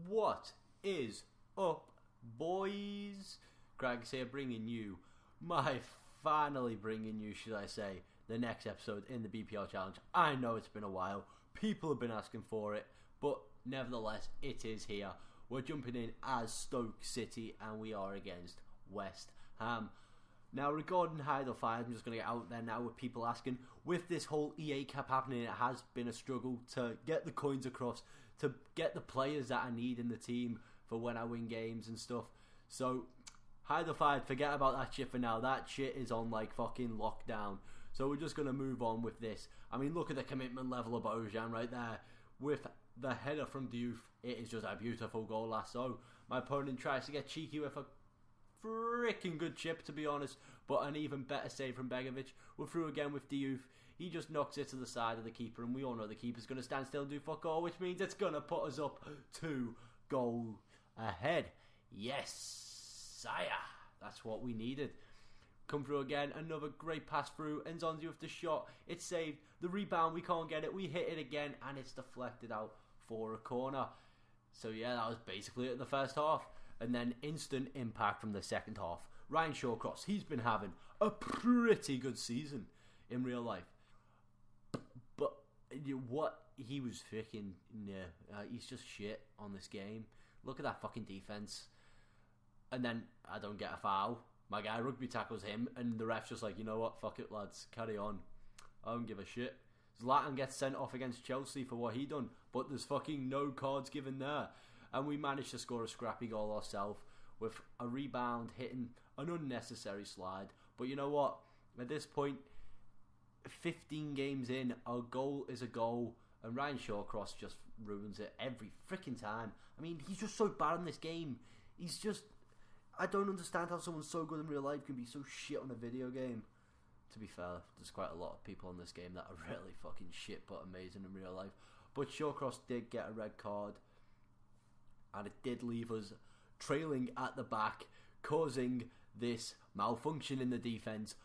What is up, boys? Greg's here bringing you, finally bringing you, should I say, the next episode in the BPL challenge. I know it's been a while, people have been asking for it, but nevertheless, it is here. We're jumping in as Stoke City and we are against West Ham. Now, regarding Hide or Fire, I'm just going to get out there now with people asking, with this whole EA cap happening, it has been a struggle to get the coins across, to get the players that I need in the team for when I win games and stuff. So, Hide or Fire, forget about that shit for now. That shit is on like fucking lockdown. So we're just going to move on with this. I mean, look at the commitment level of Bojan right there. With the header from Diouf, it is just a beautiful goal lasso. My opponent tries to get cheeky with a freaking good chip, to be honest, but an even better save from Begovic. We're through again with Diouf. He just knocks it to the side of the keeper, and we all know the keeper's going to stand still and do fuck all, which means it's going to put us up 2 goals ahead. Yes, sire. That's what we needed. Come through again, another great pass through. Enzonzi with the shot. It's saved. The rebound, we can't get it. We hit it again, and it's deflected out for a corner. So yeah, that was basically it in the first half. And then instant impact from the second half. Ryan Shawcross, he's been having a pretty good season in real life. But what he was freaking, he's just shit on this game. Look at that fucking defense. And then I don't get a foul. My guy rugby tackles him, and the ref's just like, you know what, fuck it lads, carry on. I don't give a shit. Zlatan gets sent off against Chelsea for what he done, but there's fucking no cards given there. And we managed to score a scrappy goal ourselves with a rebound hitting an unnecessary slide. But you know what, at this point, 15 games in, a goal is a goal, and Ryan Shawcross just ruins it every freaking time. I mean, he's just so bad in this game. He's just, I don't understand how someone so good in real life can be so shit on a video game. To be fair, there's quite a lot of people in this game that are really fucking shit but amazing in real life. But Shawcross did get a red card, and it did leave us trailing at the back, causing this malfunction in the defence,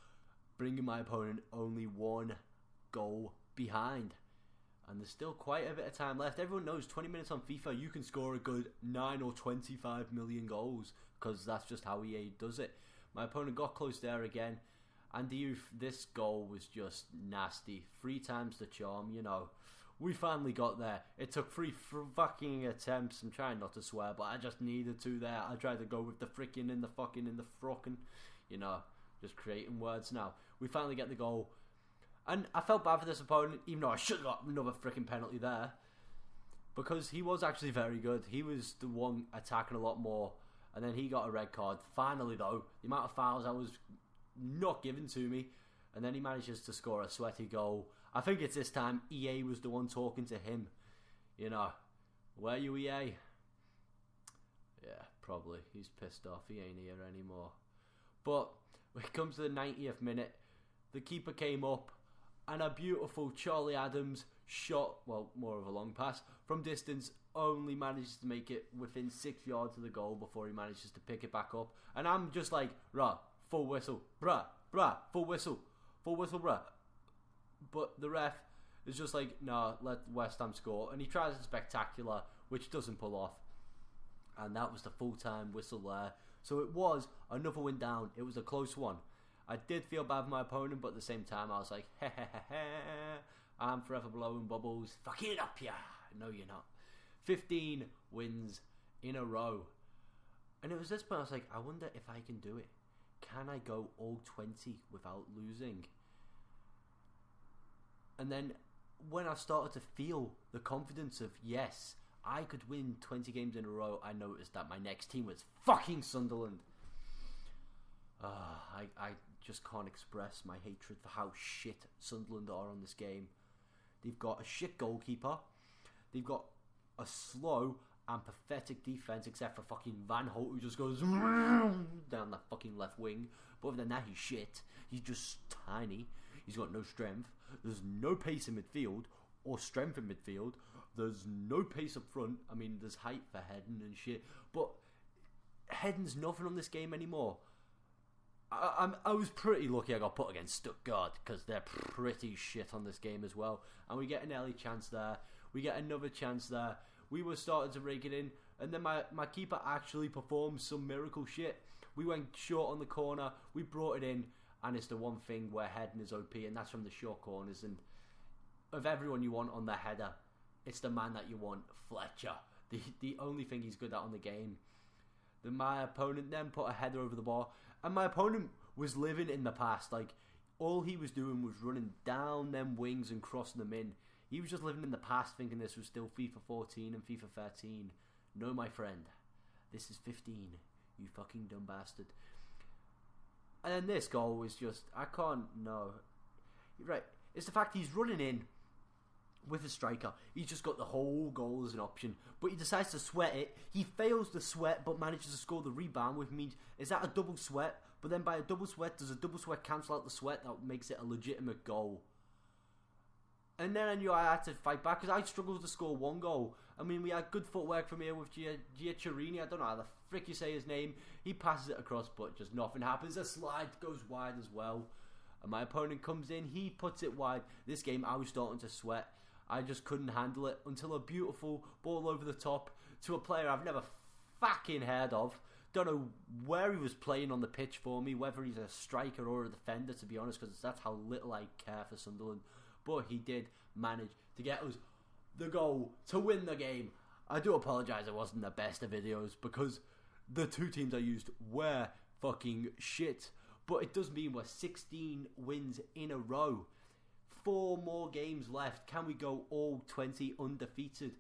bringing my opponent only 1 goal behind. And there's still quite a bit of time left. Everyone knows 20 minutes on FIFA, you can score a good 9 or 25 million goals, because that's just how EA does it. My opponent got close there again, and Diouf, this goal was just nasty. 3 times the charm, you know. We finally got there. It took 3 fucking attempts. I'm trying not to swear, but I just needed to there. I tried to go with the frickin' in the fucking in the frockin', you know, just creating words now. We finally get the goal. And I felt bad for this opponent, even though I should have got another freaking penalty there. Because he was actually very good. He was the one attacking a lot more. And then he got a red card. Finally, though, the amount of fouls that was not given to me. And then he manages to score a sweaty goal. I think it's this time EA was the one talking to him. You know, where you EA? Yeah, probably. He's pissed off. He ain't here anymore. But when it comes to the 90th minute, the keeper came up, and a beautiful Charlie Adams shot, well, more of a long pass, from distance, only manages to make it within 6 yards of the goal before he manages to pick it back up. And I'm just like, rah, full whistle, bruh, full whistle, bruh. But the ref is just like, nah, let West Ham score. And he tries a spectacular, which doesn't pull off. And that was the full-time whistle there. So it was another win down. It was a close one. I did feel bad for my opponent, but at the same time I was like, I'm forever blowing bubbles. Fuck it up, yeah. No, you're not. 15 wins in a row. And it was this point I was like, I wonder if I can do it. Can I go all 20 without losing? And then when I started to feel the confidence of, yes, I could win 20 games in a row, I noticed that my next team was fucking Sunderland. I just can't express my hatred for how shit Sunderland are on this game. They've got a shit goalkeeper. They've got a slow and pathetic defence, except for fucking Van Holt, who just goes down that fucking left wing. But other than that, he's shit. He's just tiny. He's got no strength. There's no pace in midfield or strength in midfield. There's no pace up front. I mean, there's height for heading and shit, but heading's nothing on this game anymore. I was pretty lucky I got put against Stuttgart, because they're pretty shit on this game as well. And we get an early chance there. We get another chance there. we were starting to rake it in, and then my keeper actually performed some miracle shit. We went short on the corner, we brought it in, and it's the one thing where heading is OP, and that's from the short corners. And of everyone you want on the header, it's the man that you want, Fletcher. The only thing he's good at on the game. Then my opponent then put a header over the bar, and my opponent was living in the past. Like, all he was doing was running down them wings and crossing them in. He was just living in the past, thinking this was still FIFA 14 and FIFA 13. No, my friend, this is 15. You fucking dumb bastard. And then this goal was just, I can't, no. Right, it's the fact he's running in with a striker. He's just got the whole goal as an option, but he decides to sweat it. He fails the sweat but manages to score the rebound, which means, is that a double sweat? But then by a double sweat, does a double sweat cancel out the sweat? That makes it a legitimate goal. And then I knew I had to fight back, because I struggled to score one goal. I mean, we had good footwork from here with Giacherini. I don't know how the frick you say his name. He passes it across, but just nothing happens. A slide goes wide as well, and my opponent comes in. He puts it wide. This game, I was starting to sweat. I just couldn't handle it until a beautiful ball over the top to a player I've never fucking heard of. Don't know where he was playing on the pitch for me, whether he's a striker or a defender, to be honest, because that's how little I care for Sunderland. But he did manage to get us the goal to win the game. I do apologise it wasn't the best of videos, because the two teams I used were fucking shit. But it does mean we're 16 wins in a row. 4 more games left. Can we go all 20 undefeated?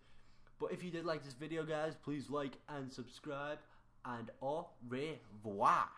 But if you did like this video, guys, please like and subscribe. And au revoir.